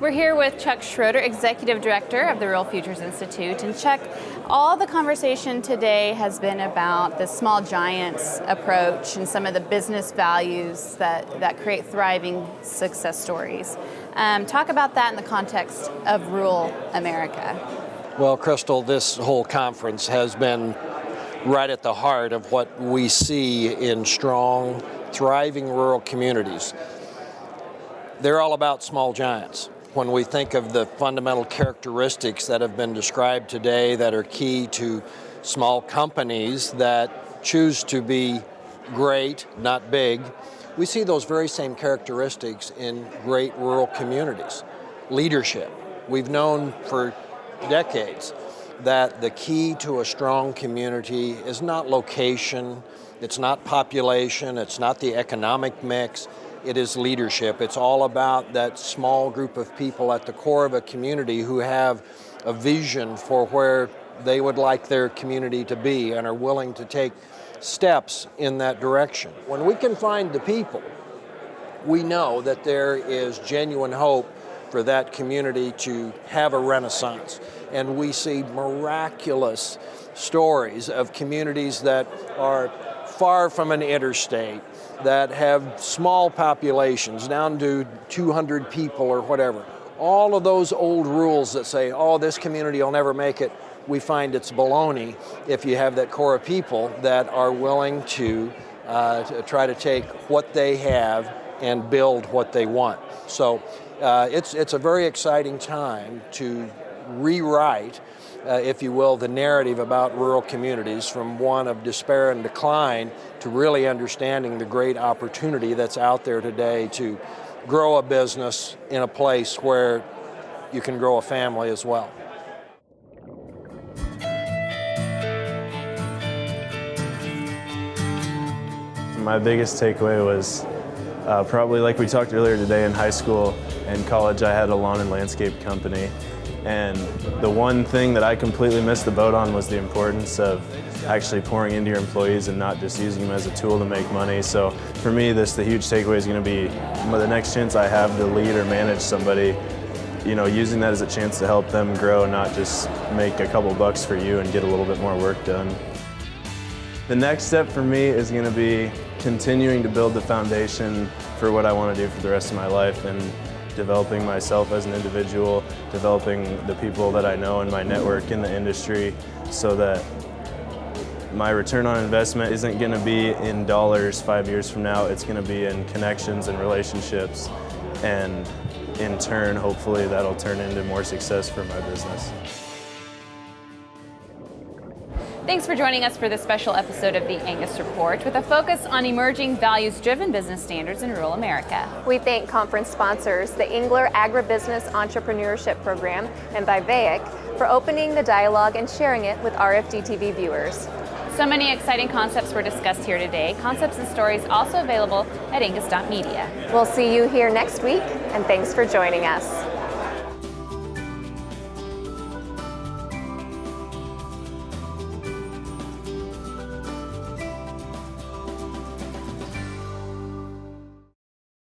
We're here with Chuck Schroeder, Executive Director of the Rural Futures Institute. And Chuck, all the conversation today has been about the small giants approach and some of the business values that create thriving success stories. Talk about that in the context of rural America. Well, Crystal, this whole conference has been right at the heart of what we see in strong, thriving rural communities. They're all about small giants. When we think of the fundamental characteristics that have been described today that are key to small companies that choose to be great, not big, we see those very same characteristics in great rural communities. Leadership. We've known for decades that the key to a strong community is not location, it's not population, it's not the economic mix. It is leadership. It's all about that small group of people at the core of a community who have a vision for where they would like their community to be and are willing to take steps in that direction. When we can find the people, we know that there is genuine hope for that community to have a renaissance. And we see miraculous stories of communities that are far from an interstate, that have small populations, down to 200 people or whatever. All of those old rules that say, oh, this community will never make it, we find it's baloney if you have that core of people that are willing to try to take what they have and build what they want. So it's a very exciting time to rewrite, if you will, the narrative about rural communities from one of despair and decline to really understanding the great opportunity that's out there today to grow a business in a place where you can grow a family as well. My biggest takeaway was probably like we talked earlier today. In high school and college, I had a lawn and landscape company. And the one thing that I completely missed the boat on was the importance of actually pouring into your employees and not just using them as a tool to make money. So for me, the huge takeaway is going to be the next chance I have to lead or manage somebody, using that as a chance to help them grow, not just make a couple bucks for you and get a little bit more work done. The next step for me is going to be continuing to build the foundation for what I want to do for the rest of my life, and developing myself as an individual, developing the people that I know in my network in the industry, so that my return on investment isn't going to be in dollars 5 years from now. It's going to be in connections and relationships, and in turn, hopefully that'll turn into more success for my business. Thanks for joining us for this special episode of the Angus Report with a focus on emerging values-driven business standards in rural America. We thank conference sponsors, the Engler Agribusiness Entrepreneurship Program and Vivaic, for opening the dialogue and sharing it with RFD-TV viewers. So many exciting concepts were discussed here today. Concepts and stories also available at angus.media. We'll see you here next week, and thanks for joining us.